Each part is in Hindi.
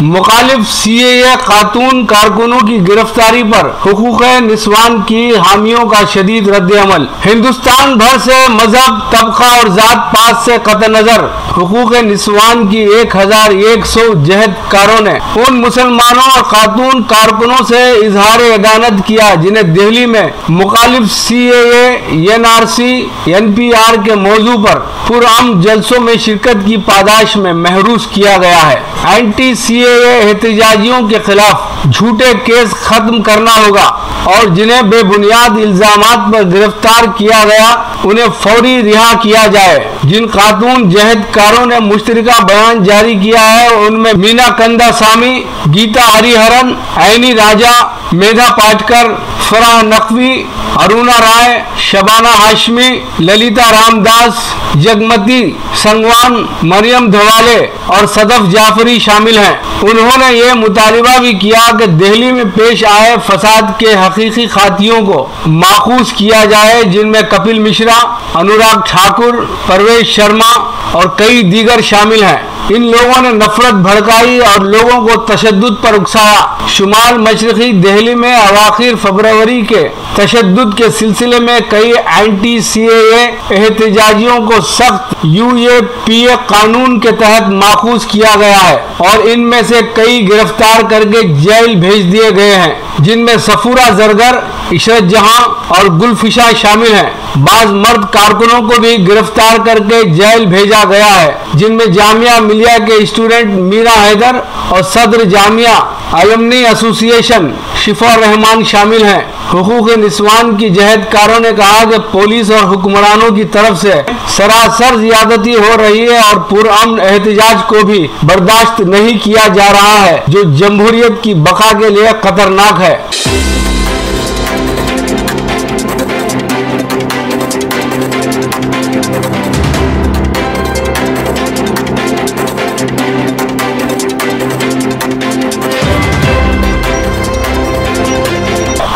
मुखालिफ सीएए खातून कारकुनों की गिरफ्तारी पर हुकूक निस्वान की हामियों का शदीद रद्द-ए-अमल। हिंदुस्तान भर से मजहब, तबका और जात पात से कत नजर हुकूक निस्वान की 1100 जहदकारों ने उन मुसलमानों और खातून कारकुनों से इजहार एदानत किया जिन्हें दिल्ली में मुखालिफ सीएए, एनआरसी, एनपीआर के मौजू पर पुरअमन जलसों में शिरकत की पादाश में महरूस किया गया है। एंटी सीएए एहतजाजियों के खिलाफ झूठे केस खत्म करना होगा और जिन्हें बेबुनियाद इल्जामात पर गिरफ्तार किया गया उन्हें फौरी रिहा किया जाए। जिन खातून जहदकारों ने मुश्तरका बयान जारी किया है उनमें मीना कंदासामी, गीता हरिहरन, ऐनी राजा, मेधा पाटकर, फराह नकवी, अरुणा राय, शबाना हाशमी, ललिता रामदास, जगमती संगवान, मरियम धवाले और सदफ जाफरी शामिल हैं। उन्होंने ये मुतालिबा भी किया कि दिल्ली में पेश आए फसाद के हकीकी खातियों को माखूज किया जाए जिनमें कपिल मिश्रा, अनुराग ठाकुर, परवेज शर्मा और कई दीगर शामिल हैं। इन लोगों ने नफरत भड़काई और लोगों को तशद्दुद पर उकसाया। शुमाल मशरकी दिल्ली में अवाखिर फरवरी के तशद्दुद के सिलसिले में कई एंटी सीएए एहतजाजियों को सख्त यूएपीए कानून के तहत माखूज किया गया है और इनमें से कई गिरफ्तार करके जेल भेज दिए गए हैं जिनमें सफूरा जरगर, इशरत जहां और गुलफिशा शामिल हैं। बाज मर्द कारकुनों को भी गिरफ्तार करके जेल भेजा गया है जिनमें जामिया मिलिया के स्टूडेंट मीरा हैदर और सदर जामिया अलमनी एसोसिएशन शिफा रहमान शामिल हैं। हुकूक निस्वान की जहदकारों ने कहा कि पुलिस और हुक्मरानों की तरफ से सरासर ज्यादती हो रही है और पुरअमन एहतजाज को भी बर्दाश्त नहीं किया जा रहा है जो जमहूरियत की बका के लिए खतरनाक है।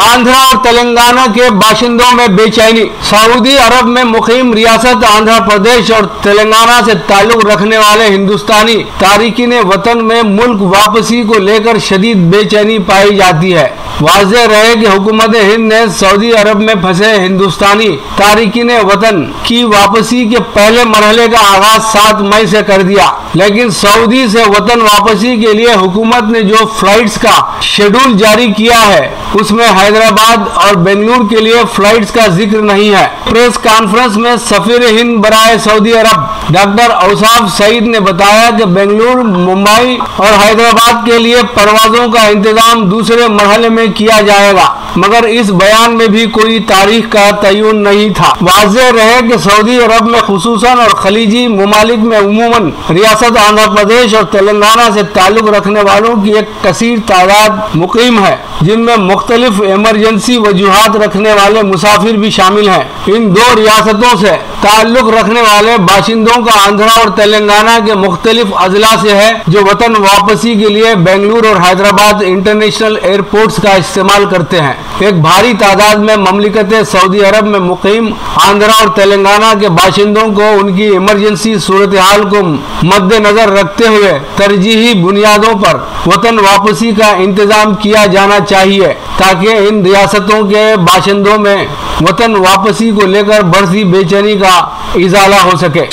आंध्रा और तेलंगाना के बाशिंदों में बेचैनी। सऊदी अरब में मुकीम रियासत आंध्र प्रदेश और तेलंगाना से ताल्लुक रखने वाले हिंदुस्तानी तारिकीन वतन में मुल्क वापसी को लेकर शदीद बेचैनी पाई जाती है। वाज़ेह रहे कि हुकूमत हिंद ने सऊदी अरब में फंसे हिंदुस्तानी तारिकीन वतन की वापसी के पहले मरहले का आगाज 7 मई से कर दिया, लेकिन सऊदी से वतन वापसी के लिए हुकूमत ने जो फ्लाइट्स का शेड्यूल जारी किया है उसमें हैदराबाद और बेंगलुरु के लिए फ्लाइट्स का जिक्र नहीं है। प्रेस कॉन्फ्रेंस में सफीर हिंद बराए सऊदी अरब डॉक्टर औसाफ सईद ने बताया कि बेंगलुरु, मुंबई और हैदराबाद के लिए परवाजों का इंतजाम दूसरे मरहले में किया जाएगा, मगर इस बयान में भी कोई तारीख का तयन नहीं था। वाज़ेह रहे कि सऊदी अरब में खुसूसन और खलीजी ममालिक में उमूमन रियासत आंध्र प्रदेश और तेलंगाना से ताल्लुक रखने वालों की एक कसीर तादाद मुकीम है जिनमें मुख्तलिफ इमरजेंसी वजूहात रखने वाले मुसाफिर भी शामिल हैं। इन दो रियासतों से ताल्लुक रखने वाले बाशिंदों का आंध्रा और तेलंगाना के मुख्तलिफ अजला से है जो वतन वापसी के लिए बेंगलुरु और हैदराबाद इंटरनेशनल एयरपोर्ट्स का इस्तेमाल करते हैं। एक भारी तादाद में ममलिकत सऊदी अरब में मुकीम आंध्रा और तेलंगाना के बाशिंदों को उनकी इमरजेंसी सूरत हाल को मद्देनजर रखते हुए तरजीही बुनियादों पर वतन वापसी का इंतजाम किया जाना चाहिए ताकि इन रियासतों के बाशिंदों में वतन वापसी को लेकर बढ़ती बेचैनी का इजाला हो सके।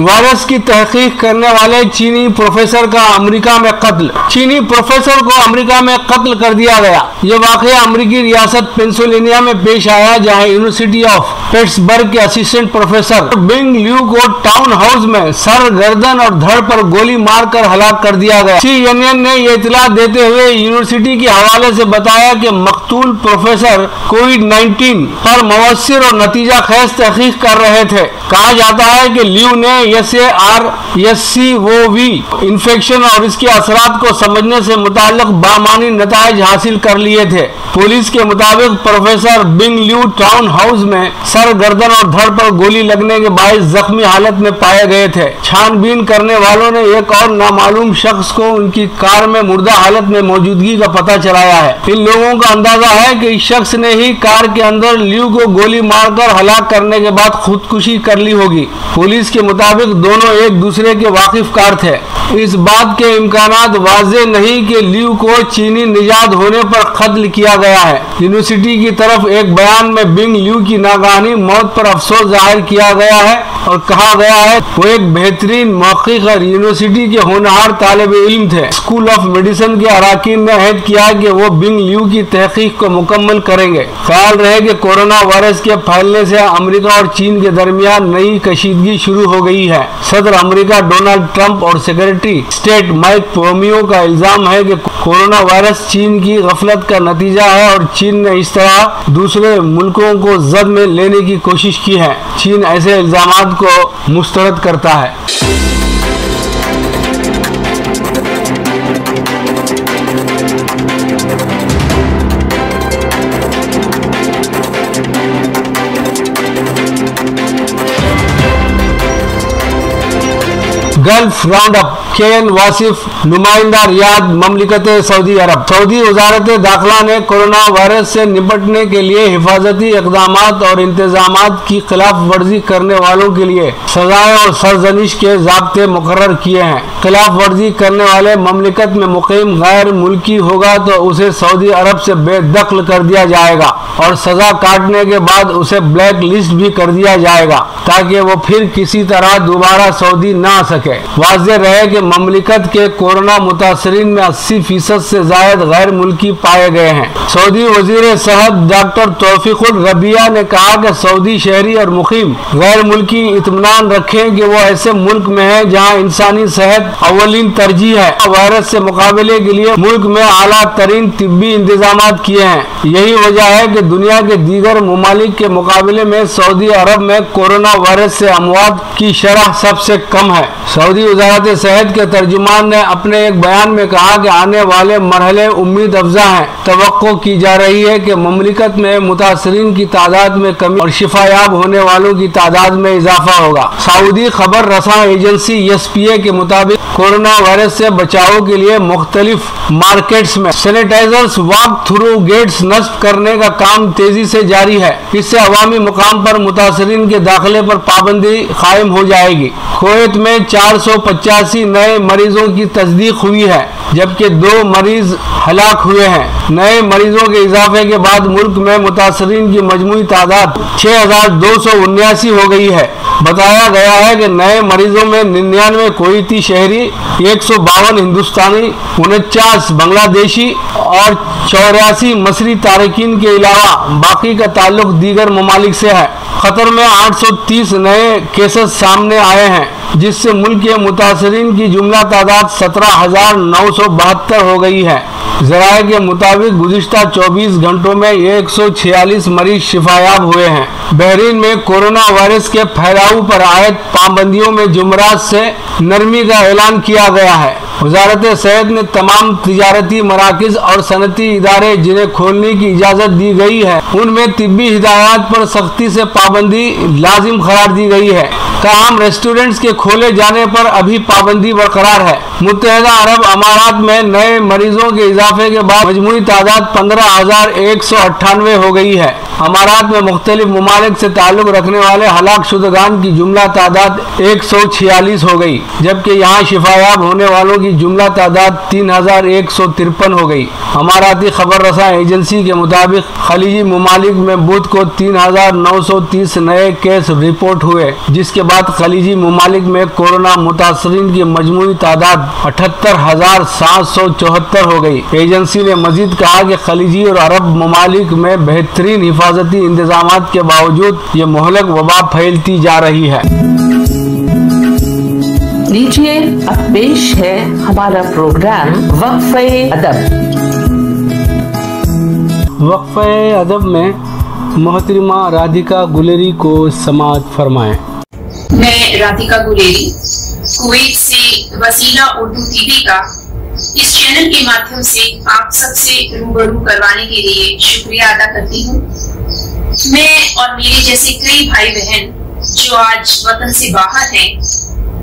वायरस की तहकीक करने वाले चीनी प्रोफेसर का अमेरिका में कत्ल। चीनी प्रोफेसर को अमेरिका में कत्ल कर दिया गया। ये वाकया अमेरिकी रियासत पेंसिल्वेनिया में पेश आया जहां यूनिवर्सिटी ऑफ पिट्सबर्ग के असिस्टेंट प्रोफेसर बिंग ल्यू को टाउन हाउस में सर, गर्दन और धड़ पर गोली मारकर हलाक कर दिया गया। CNN ने यह इतला देते हुए यूनिवर्सिटी के हवाले से बताया कि मकतूल प्रोफेसर कोविड-19 पर मवस्सिर और नतीजा खेज तहकीक कर रहे थे। कहा जाता है कि ल्यू ने यह SARS-CoV इन्फेक्शन और इसके असरात को समझने से मुताल्लिक बामानी नताइज हासिल कर लिए थे। पुलिस के मुताबिक प्रोफेसर बिंग ल्यू टाउन हाउस में सर, गर्दन और धड़ पर गोली लगने के बायस जख्मी हालत में पाए गए थे। छानबीन करने वालों ने एक और नामालूम शख्स को उनकी कार में मुर्दा हालत में मौजूदगी का पता चलाया है। इन लोगों का अंदाजा है कि इस शख्स ने ही कार के अंदर ल्यू को गोली मारकर हलाक करने के बाद खुदकुशी कर ली होगी। पुलिस के मुताबिक दोनों एक दूसरे के वाकिफकार थे। इस बात के इम्कानात वाज़े नहीं कि ल्यू को चीनी निजात होने पर कत्ल किया गया है। यूनिवर्सिटी की तरफ एक बयान में बिंग ल्यू की नागानी मौत पर अफसोस जाहिर किया गया है और कहा गया है वो एक बेहतरीन मौक़िफ़ और यूनिवर्सिटी के होनहार तालिब इल्म थे। स्कूल ऑफ मेडिसिन के अराकीन ने अहद किया कि वो बिंग ल्यू की तहकीक को मुकम्मल करेंगे। ख्याल रहे कि कोरोना वायरस के फैलने से अमेरिका और चीन के दरमियान नई कशीदगी शुरू हो गई है। सदर अमेरिका डोनाल्ड ट्रंप और सेक्रेटरी स्टेट माइक पोम्पियो का इल्जाम है कि कोरोना वायरस चीन की गफलत का नतीजा है और चीन ने इस तरह दूसरे मुल्कों को जद में लेने की कोशिश की है। चीन ऐसे इल्जामात को मुस्तरद करता है। Gulf round up KN Wasif नुमाइंदा रियाद ममलिकत सऊदी अरब। सऊदी वजारत दाखिला ने कोरोना वायरस से निपटने के लिए हिफाजती इक़दामात और इंतजामात की खिलाफ वर्जी करने वालों के लिए सजाएं और सरजनिश के ज़ाब्ते मुकर्रर किए हैं। खिलाफ वर्जी करने वाले ममलिकत में मुकीम गैर मुल्की होगा तो उसे सऊदी अरब से बेदखल कर दिया जाएगा और सजा काटने के बाद उसे ब्लैक लिस्ट भी कर दिया जाएगा ताकि वो फिर किसी तरह दोबारा सऊदी न आ सके। वाज़ेह रहे कि ममलिकत के कोरोना मुतासरीन में 80% से जायद गैर मुल्की पाए गए हैं। सऊदी वजीर सेहत डॉक्टर तौफीकुल रबिया ने कहा कि सऊदी शहरी और मुकीम गैर मुल्की इत्मीनान रखें कि वो ऐसे मुल्क में है जहाँ इंसानी सेहत अव्वलीन तरजीह है। वायरस से मुकाबले के लिए मुल्क में आला तरीन तिब्बी इंतजाम किए हैं। यही वजह है कि दुनिया के दीगर ममालिक के मुकाबले में सऊदी अरब में कोरोना वायरस से अमवात की शरह सबसे कम है। सऊदी वजारत सेहत के तर्जुमान ने अपने एक बयान में कहा कि आने वाले मरहले उम्मीद अफजा हैं। तवक्को की जा रही है कि ममलिकत में मुतासरीन की तादाद में कमी और शिफायाब होने वालों की तादाद में इजाफा होगा। सऊदी खबर रसां एजेंसी SPA के मुताबिक कोरोना वायरस से बचाव के लिए मुख्तलिफ मार्केट्स में सैनिटाइजर्स वॉक थ्रू गेट्स नस्ब करने का काम तेजी से जारी है। इससे अवामी मुकाम पर मुतासरीन के दाखिले पर पाबंदी कायम हो जाएगी। कुवैत में 485 नए मरीजों की तस्दीक हुई है जबकि 2 मरीज हलाक हुए हैं। नए मरीजों के इजाफे के बाद मुल्क में मुतासरीन की मजमूई तादाद 6279 हो गई है। बताया गया है कि नए मरीजों में 99 कुवैती शहरी, 152 हिंदुस्तानी, 49 बांग्लादेशी और 84 मसरी तारकीन के अलावा बाकी का ताल्लुक दीगर ममालिक से है। कतर में 830 नए केसेस सामने आए हैं जिससे मुल्क के मुतासरीन की जुमला तादाद 17,972 हो गई है। ज़राए के मुताबिक गुज़िश्ता 24 घंटों में 146 मरीज शिफायाब हुए हैं। बहरीन में कोरोना वायरस के फैलाव पर आयत पाबंदियों में जुमरात से नरमी का ऐलान किया गया है। वजारत सेहत ने तमाम तिजारती मराकिज और सनती इदारे जिन्हें खोलने की इजाज़त दी गई है उनमें तिब्बी हिदायत पर सख्ती से पाबंदी लाजिम करार दी गई है। तमाम रेस्टोरेंट्स के खोले जाने पर अभी पाबंदी बरकरार है। मुत्तहिदा अरब अमारात में नए मरीजों के इजाफे के बाद मजमूई तादाद 15,198 हो गई है। अमारात में मुख्तलिफ ममालिक से ताल्लुक रखने वाले हलाक शुदगान की जुमला तादाद 146 हो गई जबकि यहाँ शिफायाब होने वालों की जुमला तादाद 3,153 हो गई। अमाराती खबर रसां एजेंसी के मुताबिक खलीजी ममालिक में बुध को 3,930 नए केस रिपोर्ट हुए जिसके बाद खलीजी ममालिक में कोरोना मुतासरीन की मजमूई तादाद 78,774 हो गई। एजेंसी ने मजीद कहा कि खलीजी और अरब ममालिक में बेहतरीन हिफाजती इंतजामात के बावजूद ये मुहलक वबा फैलती जा रही है। लीजिए अब पेश है हमारा प्रोग्राम वक्फे अदब। वक्फे अदब में मोहतरमा राधिका गुलेरी को समाअत फरमाएं। मैं राधिका गुलेरी कुवैत से वसीला उर्दू टीवी का इस चैनल के माध्यम से आप सबसे रूबरू करवाने के लिए शुक्रिया अदा करती हूँ। मैं और मेरे जैसे कई भाई बहन जो आज वतन से बाहर हैं,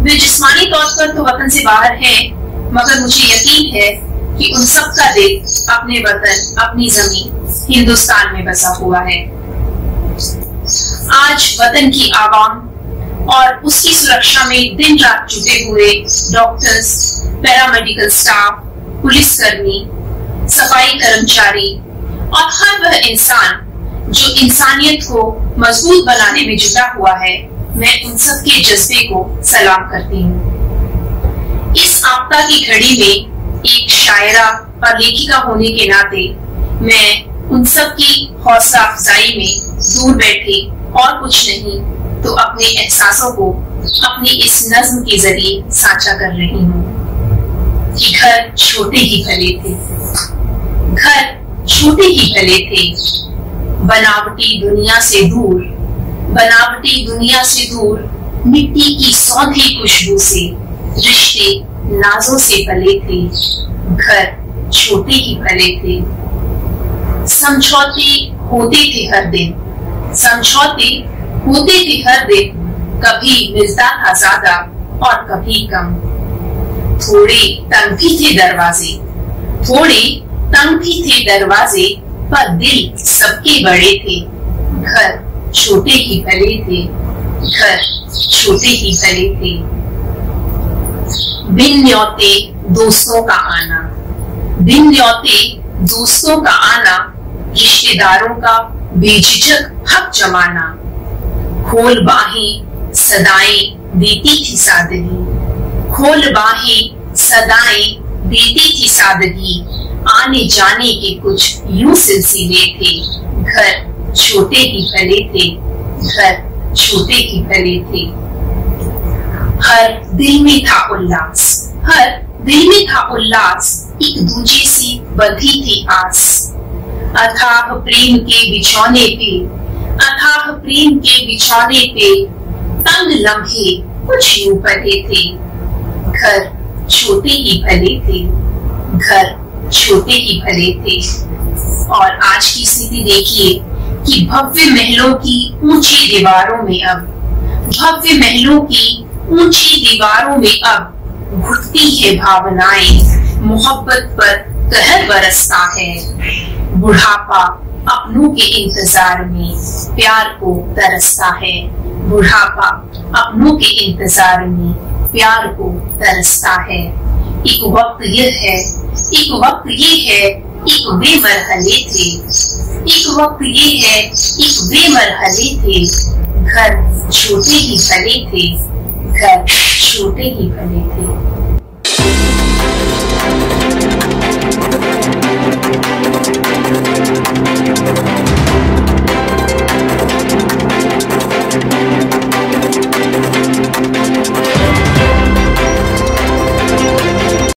वे जिस्मानी तौर पर तो वतन से बाहर हैं, मगर मुझे यकीन है कि उन सब का दिल अपने वतन, अपनी जमीन हिंदुस्तान में बसा हुआ है। आज वतन की आवाम और उसकी सुरक्षा में दिन रात जुटे हुए डॉक्टर्स, पैरामेडिकल स्टाफ, पुलिसकर्मी, सफाई कर्मचारी और हर वह इंसान जो इंसानियत को मजबूत बनाने में जुटा हुआ है, मैं उन सब के जज्बे को सलाम करती हूँ। इस आपदा की घड़ी में एक शायरा और लेखिका होने के नाते मैं उन सब की हौसला अफजाई में दूर बैठे और कुछ नहीं तो अपने एहसासों को अपनी इस नज्म के जरिए साझा कर रही हूँ कि घर छोटे ही भले थे, घर छोटे ही भले थे, बनावटी दुनिया से दूर, बनावटी दुनिया से दूर, मिट्टी की सौंधी खुशबू से रिश्ते नाजों से पले थे, घर छोटे ही भले थे। समझौते होते थे हर दिन, समझौते होते थे हर दिन, कभी मिलता था ज्यादा और कभी कम। थोड़े तंग भी थे दरवाजे, थोड़े तंग भी थे दरवाजे, पर दिल सबके बड़े थे, घर छोटे ही भले थे, घर छोटे ही भले थे। बिन न्योते दोस्तों का आना, बिन न्योते दोस्तों का आना, रिश्तेदारों का बेझिझक हक जमाना। खोल बाहें सदाएं देती थी सादगी, खोल बाहें सदाएं देती थी सादगी, आने जाने के कुछ यूं सिलसिले थे, घर छोटे ही भले थे, घर छोटे ही भले थे। हर दिल में था उल्लास, हर दिल में था उल्लास, एक दूजे से बंधी थी आस। अथाह प्रेम के बिछौने पे, अथाह प्रेम के बिछौने पे, तंग लम्हे कुछ यूं पले थे, घर छोटे ही भले थे, घर छोटे ही भले थे। और आज की स्थिति देखिए कि भव्य महलों की ऊंची दीवारों में अब, भव्य महलों की ऊंची दीवारों में अब घुटती है भावनाएं, मोहब्बत पर कहर बरसता है। बुढ़ापा अपनों के इंतजार में प्यार को तरसता है, बुढ़ापा अपनों के इंतजार में प्यार को तरसता है। एक वक्त ये है, एक वक्त ये है, एक वे मरहले थे, एक वक्त ये है, एक वे मरहले थे, घर छोटे ही भले थे, घर छोटे ही भले थे।